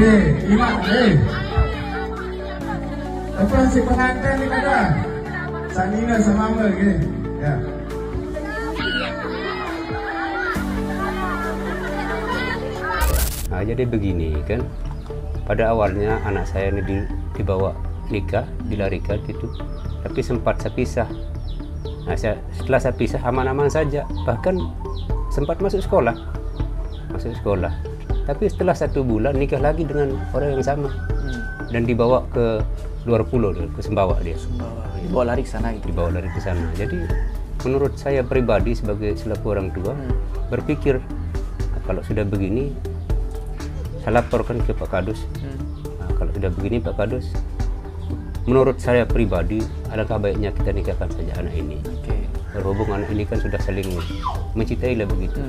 Imak, apa si pengantin ni ada? Sanina sama mama ke? Ya. Nah, jadi begini kan, pada awalnya anak saya ini dibawa nikah, dilarikan gitu, tapi sempat saya pisah. Nah, setelah saya pisah aman-aman saja, bahkan sempat masuk sekolah. Tapi setelah 1 bulan nikah lagi dengan orang yang sama, dan dibawa ke luar pulau, ke Sumbawa dia. Dibawa lari ke sana gitu. Dibawa lari ke sana. Jadi menurut saya pribadi sebagai selaku orang tua, berpikir kalau sudah begini, saya laporkan ke Pak Kadus. Nah, kalau sudah begini Pak Kadus, menurut saya pribadi, alangkah baiknya kita nikahkan saja anak ini. Berhubung anak ini kan sudah saling mencintai lah begitu.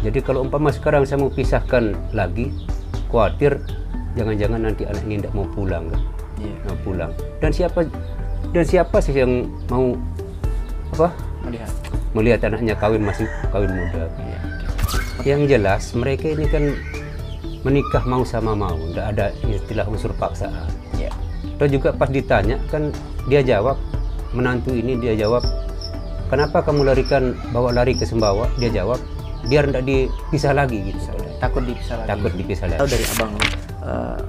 Jadi kalau umpama sekarang saya mau pisahkan lagi, khawatir jangan-jangan nanti anak ini tidak mau pulang kan? Mau pulang. Dan siapa sih yang mau melihat anaknya kawin muda? Yang jelas mereka ini kan menikah mau sama mau, tidak ada istilah unsur paksaan. Atau juga pas ditanya kan dia jawab, menantu ini dia jawab, kenapa kamu bawa lari ke Sumbawa? Dia jawab, biar tidak dipisah lagi gitu. Takut dipisah lagi. Tahu dari abang,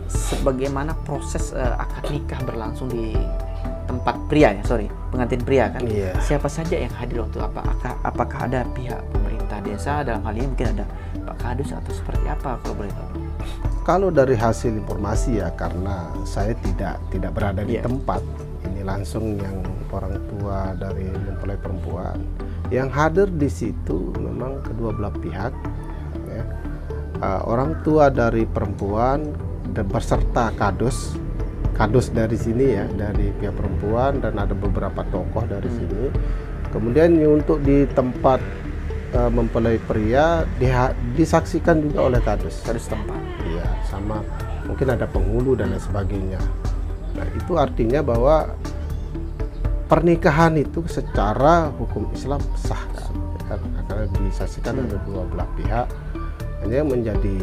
sebagaimana proses akad nikah berlangsung di tempat pengantin pria kan? Siapa saja yang hadir waktu apakah ada pihak pemerintah desa, dalam hal ini mungkin ada Pak Kadus atau seperti apa kalau boleh tahu? Kalau dari hasil informasi ya, karena saya tidak berada di tempat ini, langsung yang orang tua dari mempelai perempuan yang hadir di situ memang kedua belah pihak, ya. Orang tua dari perempuan dan beserta kadus dari sini ya, dari pihak perempuan, dan ada beberapa tokoh dari sini. Kemudian untuk di tempat mempelai pria disaksikan juga oleh kadus tempat. Iya, sama mungkin ada penghulu dan lain sebagainya. Nah, itu artinya bahwa pernikahan itu secara hukum Islam sah kan? Karena disaksikan oleh dua belah pihak. Hanya menjadi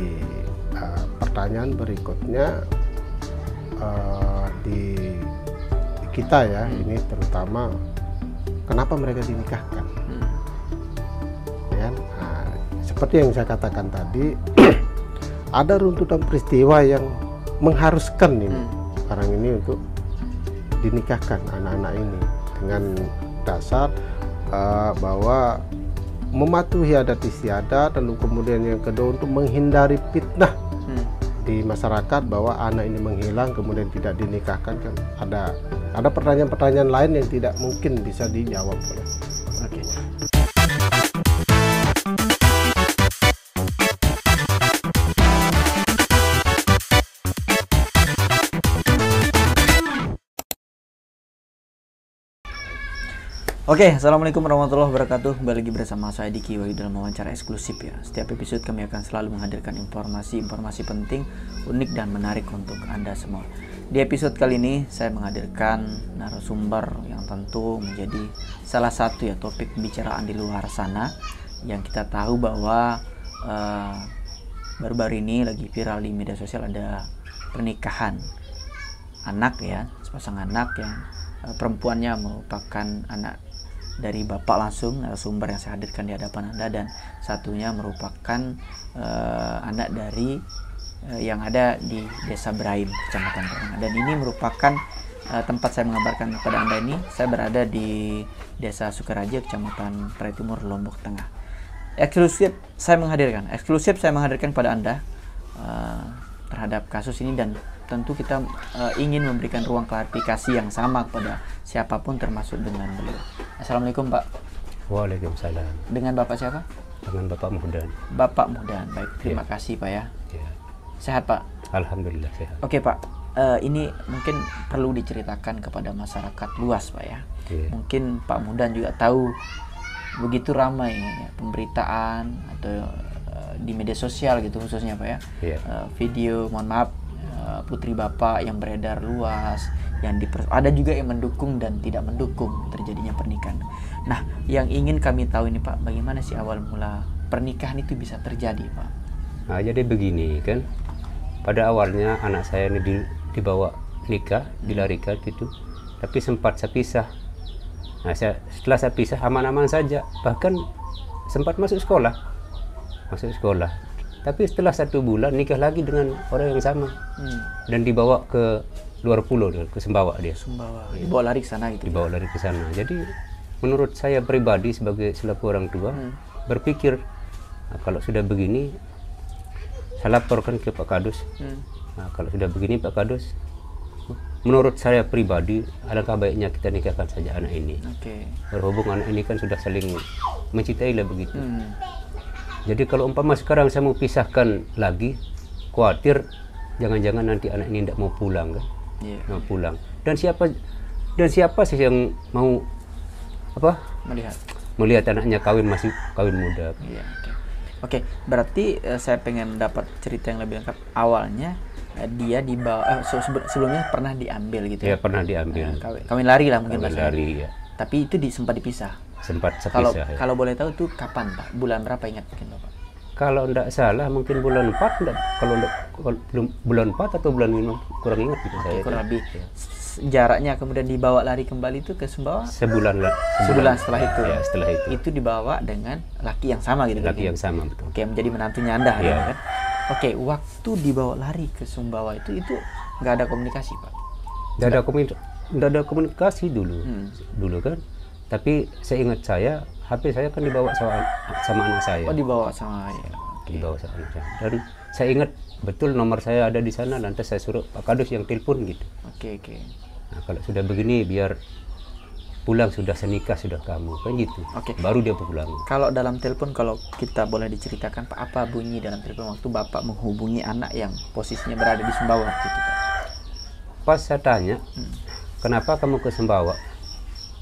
pertanyaan berikutnya di kita ya, ini terutama kenapa mereka dinikahkan? Nah, seperti yang saya katakan tadi, ada runtutan peristiwa yang mengharuskan ini orang ini untuk dinikahkan anak-anak ini dengan dasar bahwa mematuhi adat istiadat, lalu kemudian yang kedua untuk menghindari fitnah di masyarakat bahwa anak ini menghilang kemudian tidak dinikahkan. Kan ada pertanyaan-pertanyaan lain yang tidak mungkin bisa dijawab oleh. Oke, assalamualaikum warahmatullahi wabarakatuh. Kembali lagi bersama saya Diki Wahyu dalam wawancara eksklusif ya. Setiap episode kami akan selalu menghadirkan informasi penting, unik dan menarik untuk Anda semua. Di episode kali ini saya menghadirkan narasumber yang tentu menjadi salah satu ya topik pembicaraan di luar sana, yang kita tahu bahwa baru-baru ini lagi viral di media sosial, ada pernikahan anak ya, sepasang anak yang perempuannya merupakan anak dari bapak langsung, narasumber yang saya hadirkan di hadapan Anda, dan satunya merupakan anak dari yang ada di Desa Beraim, Kecamatan Perengan. Dan ini merupakan tempat saya mengabarkan kepada Anda ini. Saya berada di Desa Sukaraja, Kecamatan Praia Timur, Lombok Tengah. Eksklusif saya menghadirkan kepada Anda terhadap kasus ini, dan tentu kita ingin memberikan ruang klarifikasi yang sama kepada siapapun termasuk dengan beliau. Assalamualaikum Pak. Waalaikumsalam. Dengan Bapak siapa? Dengan Bapak Muhdan. Bapak Muhdan, baik, terima kasih Pak ya. Sehat Pak? Alhamdulillah sehat. Oke Pak, ini mungkin perlu diceritakan kepada masyarakat luas Pak ya. Mungkin Pak Muhdan juga tahu begitu ramai ya, pemberitaan atau di media sosial gitu khususnya Pak ya. Video, mohon maaf, putri Bapak yang beredar luas, yang ada juga yang mendukung dan tidak mendukung terjadinya pernikahan. Nah, yang ingin kami tahu ini Pak, bagaimana sih awal mula pernikahan itu bisa terjadi Pak? Nah, jadi begini kan, pada awalnya anak saya ini dibawa nikah, dilarikan gitu, tapi sempat saya pisah. Nah, setelah saya pisah aman-aman saja, bahkan sempat masuk sekolah. Tapi setelah 1 bulan nikah lagi dengan orang yang sama, dan dibawa ke luar pulau, ke Sumbawa dia. Sumbawa. Dibawa lari ke sana gitu. Dibawa lari ke sana. Jadi menurut saya pribadi sebagai selaku orang tua, berpikir nah, kalau sudah begini saya laporkan ke Pak Kadus. Nah, kalau sudah begini Pak Kadus, menurut saya pribadi alangkah baiknya kita nikahkan saja anak ini. Berhubung anak ini kan sudah saling mencintai lah begitu. Jadi kalau umpama sekarang saya mau pisahkan lagi, khawatir jangan-jangan nanti anak ini tidak mau pulang kan? Mau pulang. Dan siapa sih yang mau melihat anaknya masih kawin muda? Oke, berarti saya pengen dapat cerita yang lebih lengkap. Awalnya dia dibawa, sebelumnya pernah diambil gitu ya? Ya, pernah diambil. Kawin lari lah mungkin. Kawin lari, ya. Tapi itu sempat dipisah? Sempat sepisah. Kalau boleh tahu itu kapan Pak? Bulan berapa ingat mungkin Bapak? Kalau tidak salah mungkin bulan 4, kalau belum bulan 4 atau bulan 5, kurang ingat gitu saya. Kurang lebih. Jaraknya kemudian dibawa lari kembali itu ke Sumbawa? Sebulan setelah itu. Ya, setelah itu. Itu dibawa dengan laki yang sama gitu. Laki yang sama, betul. Oke, menjadi menantunya Anda ya. Kan? Oke, waktu dibawa lari ke Sumbawa itu nggak ada komunikasi Pak? Nggak ada komunikasi dulu kan. Tapi seingat saya, HP saya kan dibawa sama anak saya. Oh, dibawa sama ya. Dibawa sama anak saya. Dan saya ingat betul nomor saya ada di sana, lantas saya suruh Pak Kadus yang telepon gitu. Oke. Nah, kalau sudah begini biar pulang, sudah senikah sudah kamu kan gitu. Baru dia pulang. Kalau dalam telepon, kalau kita boleh diceritakan Pak, apa bunyi dalam telepon waktu Bapak menghubungi anak yang posisinya berada di Sumbawa waktu itu Pak? Pas saya tanya, kenapa kamu ke Sumbawa?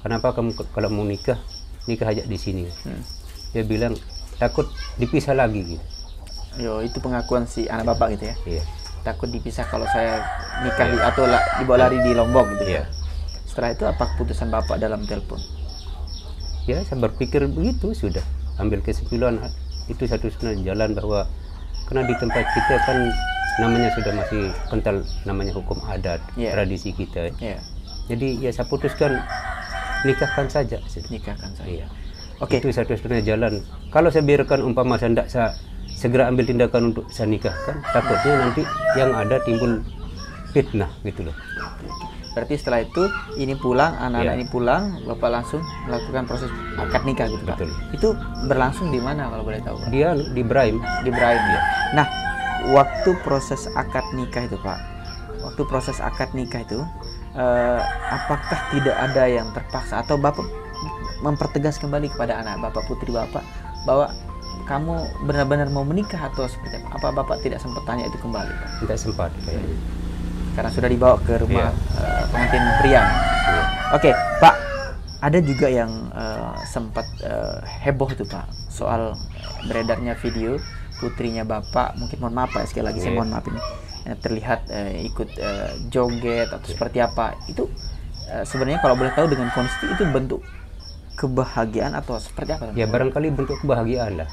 Kenapa kamu kalau mau nikah aja di sini? Dia bilang takut dipisah lagi gitu. Itu pengakuan si anak Bapak gitu ya? Iya. Takut dipisah kalau saya nikah atau dibawa lari di Lombok gitu. Iya. Setelah itu apa keputusan Bapak dalam telepon? Ya, saya berpikir begitu, sudah ambil kesimpulan itu satu-satunya jalan, bahwa karena di tempat kita kan namanya sudah masih kental namanya hukum adat, tradisi kita. Jadi ya saya putuskan nikahkan saja. Iya. Itu satu-satunya jalan. Kalau saya biarkan umpama saya tidak segera ambil tindakan untuk saya nikahkan, takutnya nanti yang ada timbul fitnah gitu loh. Berarti setelah itu ini pulang, anak-anak ini pulang, Bapak langsung melakukan proses akad nikah gitu Pak? Betul. Itu berlangsung di mana kalau boleh tahu Pak? Dia di Braim. Di Braim ya. Nah, waktu proses akad nikah itu Pak, apakah tidak ada yang terpaksa atau Bapak mempertegas kembali kepada anak Bapak, putri Bapak, bahwa kamu benar-benar mau menikah atau seperti apa? Apa Bapak tidak sempat tanya itu kembali Pak? Tidak sempat kayaknya. Karena sudah dibawa ke rumah pengantin pria. Oke, Pak, ada juga yang sempat heboh tuh Pak, soal beredarnya video putrinya Bapak, mungkin mohon maaf Pak, sekali lagi saya mohon maaf ini, terlihat ikut joget atau seperti apa. Itu sebenarnya kalau boleh tahu dengan kondisi itu bentuk kebahagiaan atau seperti apa? Ya, barangkali bentuk kebahagiaan lah.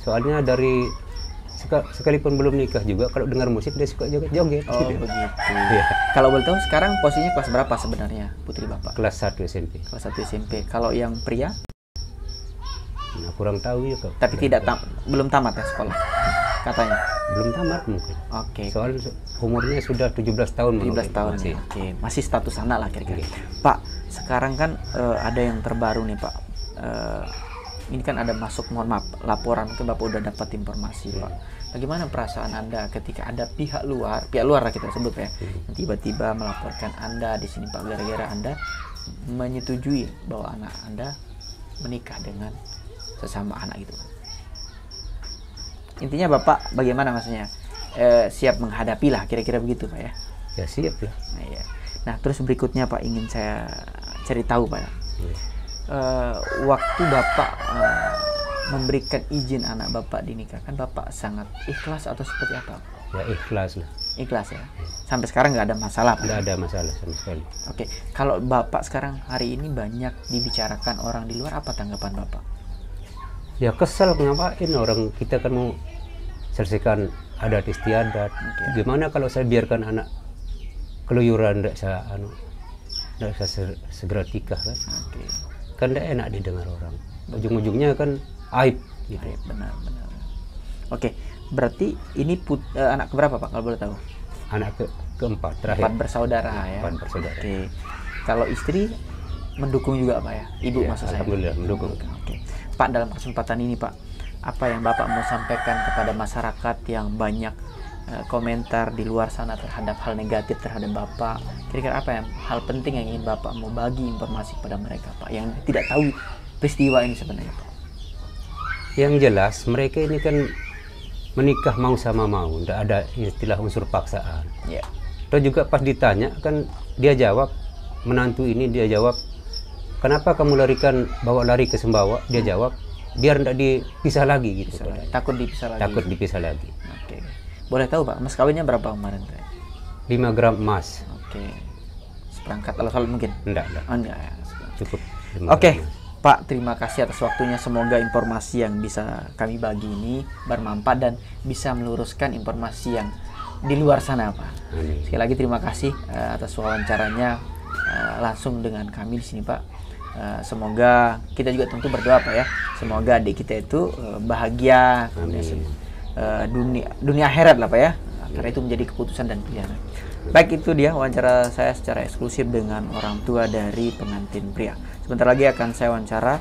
Soalnya dari sekalipun belum nikah juga, kalau dengar musik dia suka joget-joget. Oh gitu. Ya. Kalau boleh tahu sekarang posisinya kelas berapa sebenarnya putri Bapak? Kelas 1 SMP. Kelas 1 SMP. Kalau yang pria? Nah, kurang tahu ya kok. Tapi belum tamat ya sekolah katanya? Belum tamat mungkin. Oke. Soal umurnya sudah 17 tahun. 17 tahun masih. Ya. Oke, masih status anak lah kira-kira. Pak, sekarang kan ada yang terbaru nih Pak. Ini kan ada masuk, mohon maaf, laporan, mungkin Bapak udah dapat informasi Pak. Bagaimana perasaan Anda ketika ada pihak luar lah kita sebut ya, yang tiba-tiba melaporkan Anda di sini Pak, gara-gara Anda menyetujui bahwa anak Anda menikah dengan sesama anak gitu. Intinya Bapak bagaimana maksudnya? Siap menghadapi lah kira-kira begitu Pak ya? Ya siap lah. Nah terus berikutnya Pak, ingin saya cari tahu Pak. Waktu Bapak memberikan izin anak Bapak dinikahkan, Bapak sangat ikhlas atau seperti apa? Ya ikhlas lah. Ikhlas ya? Sampai sekarang nggak ada masalah Pak? Nggak ada masalah sama sekali. Oke, kalau Bapak sekarang hari ini banyak dibicarakan orang di luar, apa tanggapan Bapak? Ya kesel, ngapain orang kita kan mau selesaikan adat istiadat. Gimana kalau saya biarkan anak keluyuran, tidak saya segera tikah kan? Kan tidak enak didengar orang. Ujung-ujungnya kan aib gitu. Benar. Oke, berarti ini anak keberapa Pak kalau boleh tahu? Anak keempat terakhir. 4 bersaudara ya. 4 bersaudara. Oke. Kalau istri mendukung juga Pak ya? Ibu Ya, maksud saya. alhamdulillah mendukung. Oke. Pak, dalam kesempatan ini Pak, apa yang Bapak mau sampaikan kepada masyarakat yang banyak komentar di luar sana terhadap hal negatif terhadap Bapak? Kira-kira apa yang hal penting yang ingin Bapak mau bagi informasi kepada mereka Pak, yang tidak tahu peristiwa ini sebenarnya Pak? Yang jelas mereka ini kan menikah mau sama mau, tidak ada istilah unsur paksaan. Ya. Dan juga pas ditanya kan dia jawab, menantu ini dia jawab, kenapa kamu bawa lari ke Sumbawa? Dia jawab, biar tidak dipisah lagi gitu. Takut dipisah lagi. Takut dipisah lagi. Oke. Boleh tahu Pak, mas kawinnya berapa kemarin? 5 gram emas. Oke. Seperangkat alat mungkin? Enggak. Oh, enggak ya. Cukup. Oke. Pak, terima kasih atas waktunya. Semoga informasi yang bisa kami bagi ini bermanfaat dan bisa meluruskan informasi yang di luar sana, Pak. Amin. Sekali lagi terima kasih atas wawancaranya langsung dengan kami di sini, Pak. Semoga kita juga tentu berdoa, Pak ya. Semoga adik kita itu bahagia, dunia akhirat lah, Pak ya. Karena itu menjadi keputusan dan pilihan. Baik, itu dia wawancara saya secara eksklusif dengan orang tua dari pengantin pria. Sebentar lagi akan saya wawancara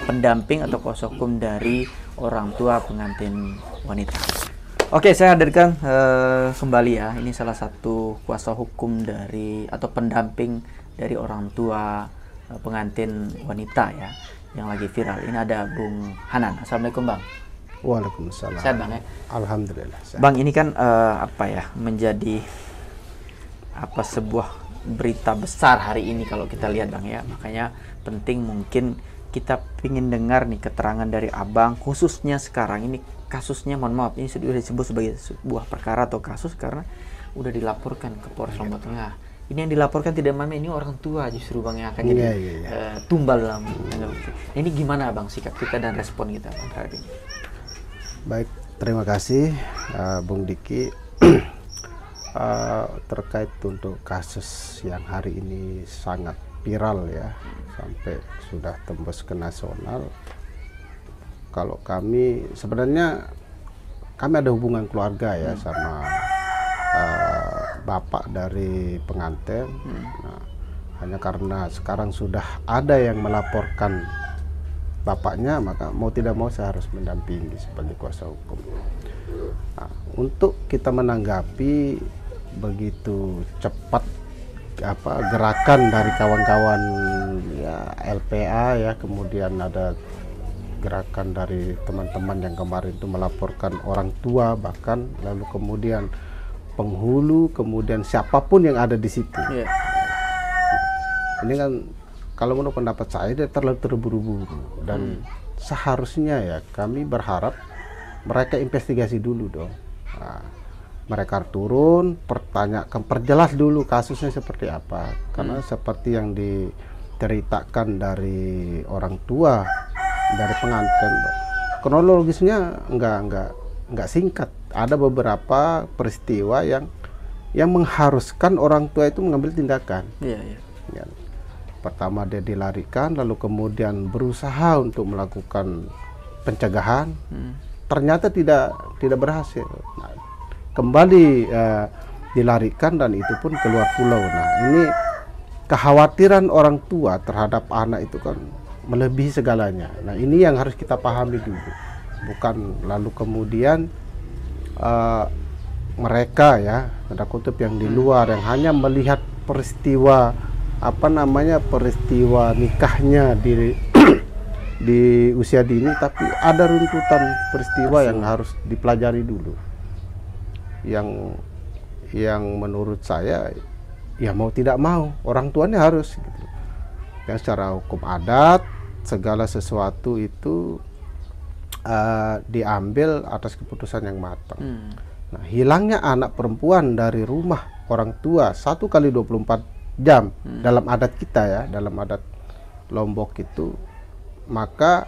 pendamping atau kuasa hukum dari orang tua pengantin wanita. Oke, saya hadirkan kembali ya. Ini salah satu kuasa hukum dari atau pendamping dari orang tua pengantin wanita ya, yang lagi viral. Ini ada Bung Hanan. Assalamualaikum Bang. Waalaikumsalam. Sehat Bang ya? Alhamdulillah. Sehat. Bang, ini kan menjadi sebuah berita besar hari ini kalau kita lihat Bang ya. Makanya penting mungkin kita ingin dengar nih keterangan dari Abang, khususnya sekarang ini kasusnya, mohon maaf, ini sudah disebut sebagai sebuah perkara atau kasus karena udah dilaporkan ke Polres Lombok Tengah. Ini yang dilaporkan tidak main, ini orang tua justru Bang yang akan jadi tumbal dalam ini. Gimana Bang sikap kita dan respon kita Bang hari ini? Baik, terima kasih Bung Diki. Terkait untuk kasus yang hari ini sangat viral ya, sampai sudah tembus ke nasional. Kalau kami sebenarnya ada hubungan keluarga ya sama bapak dari pengantin. Nah, hanya karena sekarang sudah ada yang melaporkan bapaknya, maka mau tidak mau saya harus mendampingi sebagai kuasa hukum. Nah, untuk kita menanggapi begitu cepat gerakan dari kawan-kawan ya LPA ya, kemudian ada gerakan dari teman-teman yang kemarin itu melaporkan orang tua, bahkan lalu kemudian penghulu, kemudian siapapun yang ada di situ. Ini kan kalau menurut pendapat saya dia terlalu terburu-buru, dan seharusnya ya kami berharap mereka investigasi dulu dong. Nah, mereka turun, perjelas dulu kasusnya seperti apa. Karena seperti yang diceritakan dari orang tua dari pengantin, kronologisnya enggak singkat. Ada beberapa peristiwa yang mengharuskan orang tua itu mengambil tindakan. Ya. Pertama dia dilarikan, lalu kemudian berusaha untuk melakukan pencegahan, ternyata tidak berhasil. Nah, kembali dilarikan dan itu pun keluar pulau. Nah, ini kekhawatiran orang tua terhadap anak itu kan melebihi segalanya. Nah, ini yang harus kita pahami dulu, bukan lalu kemudian mereka ya, tanda kutip yang di luar yang hanya melihat peristiwa peristiwa nikahnya di usia dini, tapi ada runtutan peristiwa yang harus dipelajari dulu. Yang menurut saya ya mau tidak mau orang tuanya harus gitu. Yang secara hukum adat segala sesuatu itu diambil atas keputusan yang matang. Nah, hilangnya anak perempuan dari rumah orang tua 1 kali 24 jam dalam adat kita ya, dalam adat Lombok itu, maka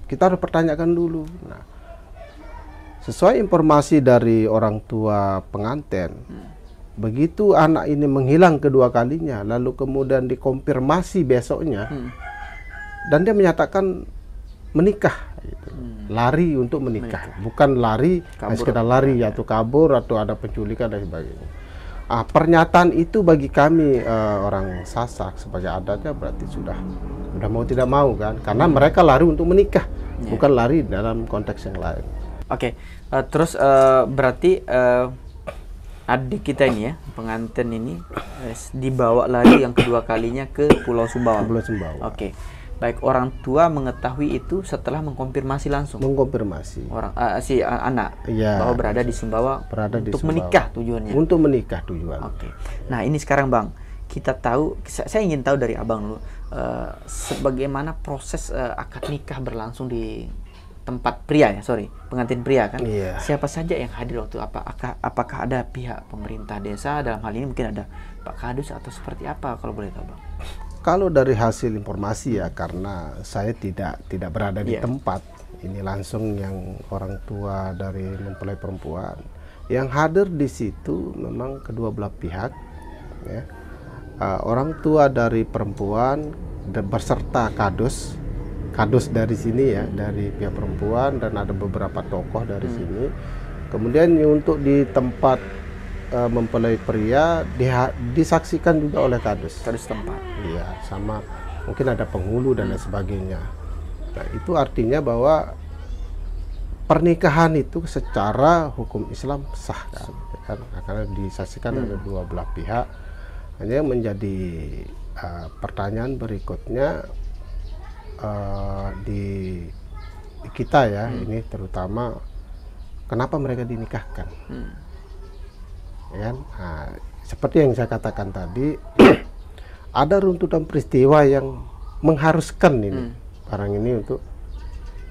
kita harus pertanyakan dulu. Nah, Sesuai informasi dari orang tua pengantin, begitu anak ini menghilang kedua kalinya, lalu kemudian dikonfirmasi besoknya, dan dia menyatakan menikah, gitu. Lari untuk menikah, bukan lari sekedar lari atau kabur atau ada penculikan dan sebagainya. Pernyataan itu bagi kami orang Sasak sebagai adatnya berarti sudah mau tidak mau kan, karena mereka lari untuk menikah, bukan lari dalam konteks yang lain. Oke, terus berarti adik kita ini ya, pengantin ini dibawa lari yang kedua kalinya ke Pulau Sumbawa. Pulau Sumbawa. Oke, baik, orang tua mengetahui itu setelah mengkonfirmasi langsung. Mengkonfirmasi. Orang si anak ya, bahwa berada di Sumbawa untuk Sumbawa. Menikah tujuannya. Untuk menikah tujuan. Oke. Nah ini sekarang Bang, kita tahu, saya ingin tahu dari Abang dulu, sebagaimana proses akad nikah berlangsung di tempat pria ya, pengantin pria kan. Iya. Siapa saja yang hadir waktu apakah ada pihak pemerintah desa, dalam hal ini mungkin ada Pak Kadus atau seperti apa kalau boleh tahu Bang? Kalau dari hasil informasi ya, karena saya tidak berada di tempat ini, langsung yang orang tua dari mempelai perempuan yang hadir di situ memang kedua belah pihak ya. Orang tua dari perempuan beserta kadus dari sini ya, dari pihak perempuan, dan ada beberapa tokoh dari sini. Kemudian untuk di tempat mempelai pria disaksikan juga oleh kadus tempat. Iya, sama mungkin ada penghulu dan lain sebagainya. Nah, itu artinya bahwa pernikahan itu secara hukum Islam sah kan, karena disaksikan oleh dua belah pihak. Hanya menjadi pertanyaan berikutnya di kita ya, ini terutama kenapa mereka dinikahkan. Ya, nah, seperti yang saya katakan tadi, ada runtutan peristiwa yang mengharuskan ini orang ini untuk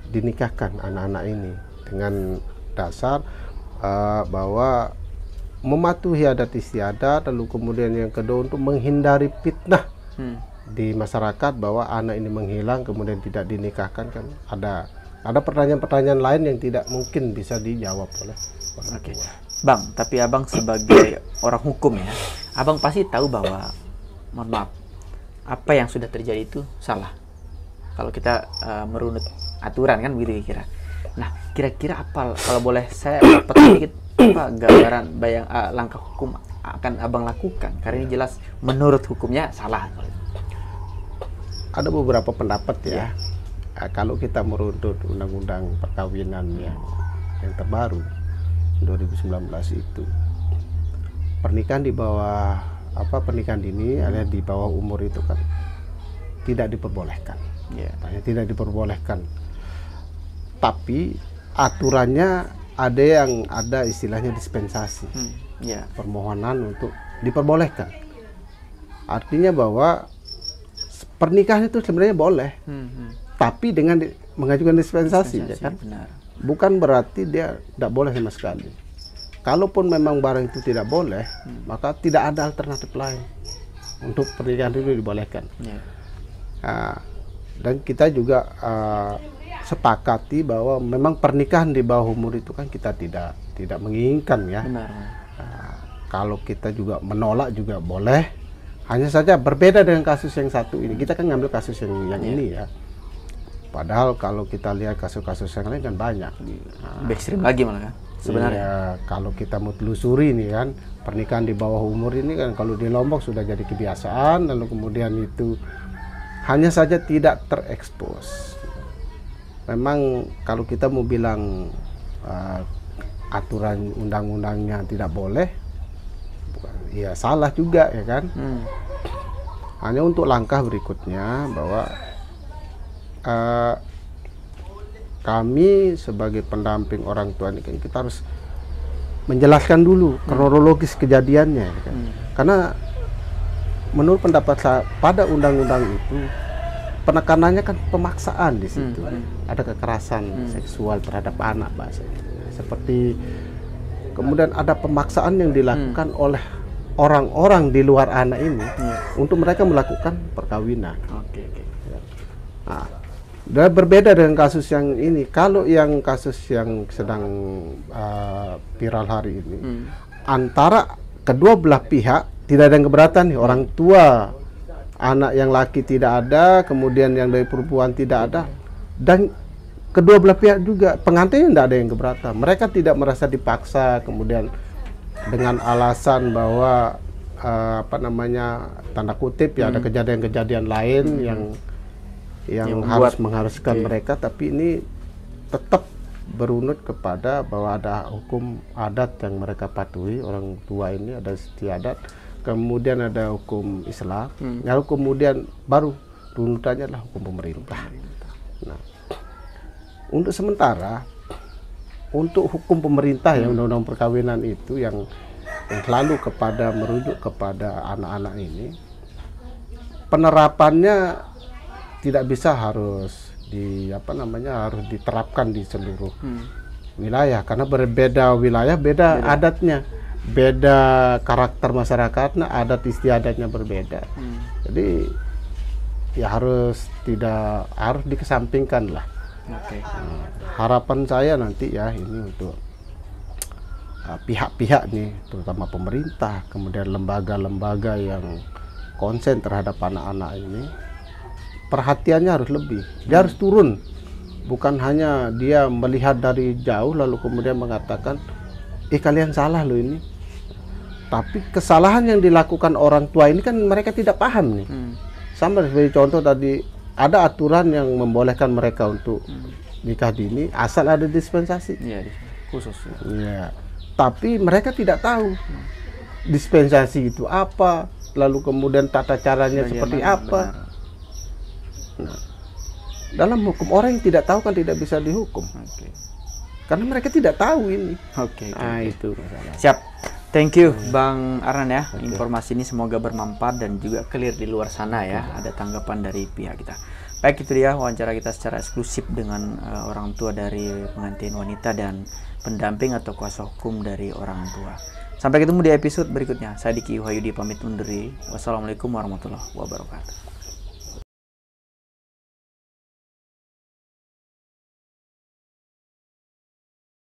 dinikahkan anak-anak ini dengan dasar bahwa mematuhi adat istiadat, lalu kemudian yang kedua untuk menghindari fitnah di masyarakat bahwa anak ini menghilang kemudian tidak dinikahkan. Kan ada pertanyaan-pertanyaan lain yang tidak mungkin bisa dijawab oleh orang tua. Bang, tapi Abang sebagai orang hukum ya, Abang pasti tahu bahwa, mohon maaf, apa yang sudah terjadi itu salah. Kalau kita merunut aturan kan begitu kira. Nah, kira-kira apa, kalau boleh saya dapat sedikit apa gambaran langkah hukum akan Abang lakukan? Karena ini jelas menurut hukumnya salah. Ada beberapa pendapat ya. Kalau kita merunut undang-undang perkawinan yang terbaru 2019 itu, pernikahan di bawah pernikahan dini alias di bawah umur itu kan tidak diperbolehkan. Tidak diperbolehkan. Tapi aturannya ada istilahnya dispensasi. Permohonan untuk diperbolehkan. Artinya bahwa pernikahan itu sebenarnya boleh. Tapi dengan mengajukan dispensasi ya kan? Benar. Bukan berarti dia tidak boleh sama sekali. Kalaupun memang barang itu tidak boleh, maka tidak ada alternatif lain untuk pernikahan itu dibolehkan. Dan kita juga sepakati bahwa memang pernikahan di bawah umur itu kan kita tidak menginginkan ya. Benar. Kalau kita juga menolak juga boleh. Hanya saja berbeda dengan kasus yang satu ini. Kita kan ngambil kasus yang ini ya. Padahal kalau kita lihat kasus-kasus yang lain kan banyak. Ekstrim lagi malah kan sebenarnya. Iya, kalau kita mau telusuri ini kan, pernikahan di bawah umur ini kan kalau di Lombok sudah jadi kebiasaan, lalu kemudian itu hanya saja tidak terekspos. Memang kalau kita mau bilang aturan undang-undangnya tidak boleh, ya salah juga ya kan. Hanya untuk langkah berikutnya bahwa kami sebagai pendamping orang tua ini kan kita harus menjelaskan dulu kronologis kejadiannya ya kan? Karena menurut pendapat saya pada undang-undang itu penekanannya kan pemaksaan di situ. Ada kekerasan seksual terhadap anak bahasanya. Seperti kemudian ada pemaksaan yang dilakukan oleh orang-orang di luar anak ini untuk mereka melakukan perkawinan. Oke. Nah, Dan berbeda dengan kasus yang ini. Kalau yang kasus yang sedang viral hari ini, antara kedua belah pihak tidak ada yang keberatan nih. Orang tua anak yang laki tidak ada, kemudian yang dari perempuan tidak ada, dan kedua belah pihak juga pengantinnya tidak ada yang keberatan. Mereka tidak merasa dipaksa, kemudian dengan alasan bahwa tanda kutip ya ada kejadian-kejadian lain yang harus mengharuskan mereka, tapi ini tetap berunut kepada bahwa ada hukum adat yang mereka patuhi. Orang tua ini ada istiadat, kemudian ada hukum Islam, lalu kemudian baru runutannya adalah hukum pemerintah. Nah, untuk sementara, untuk hukum pemerintah yang undang-undang perkawinan itu yang selalu merujuk kepada anak-anak ini, penerapannya tidak bisa harus harus diterapkan di seluruh wilayah, karena berbeda wilayah beda adatnya, beda karakter masyarakatnya, adat istiadatnya berbeda. Jadi ya harus dikesampingkan lah. Harapan saya nanti ya ini untuk pihak-pihak nih, terutama pemerintah, kemudian lembaga-lembaga yang konsen terhadap anak-anak ini, perhatiannya harus lebih. Dia harus turun, bukan hanya dia melihat dari jauh lalu kemudian mengatakan kalian salah loh ini. Tapi kesalahan yang dilakukan orang tua ini kan mereka tidak paham nih. Sama seperti contoh tadi, ada aturan yang membolehkan mereka untuk nikah dini asal ada dispensasi khusus. Ya, tapi mereka tidak tahu dispensasi itu apa, lalu kemudian tata caranya seperti apa. Nah, dalam hukum orang yang tidak tahu kan tidak bisa dihukum, karena mereka tidak tahu ini. Itu masalah. Siap, thank you Bang Arnan ya. Informasi ini semoga bermanfaat dan juga clear di luar sana ya. Ada tanggapan dari pihak kita. Baik, itu dia wawancara kita secara eksklusif dengan orang tua dari pengantin wanita dan pendamping atau kuasa hukum dari orang tua. Sampai ketemu di episode berikutnya. Saya Diki Wahyudi pamit undur diri. Wassalamualaikum warahmatullahi wabarakatuh.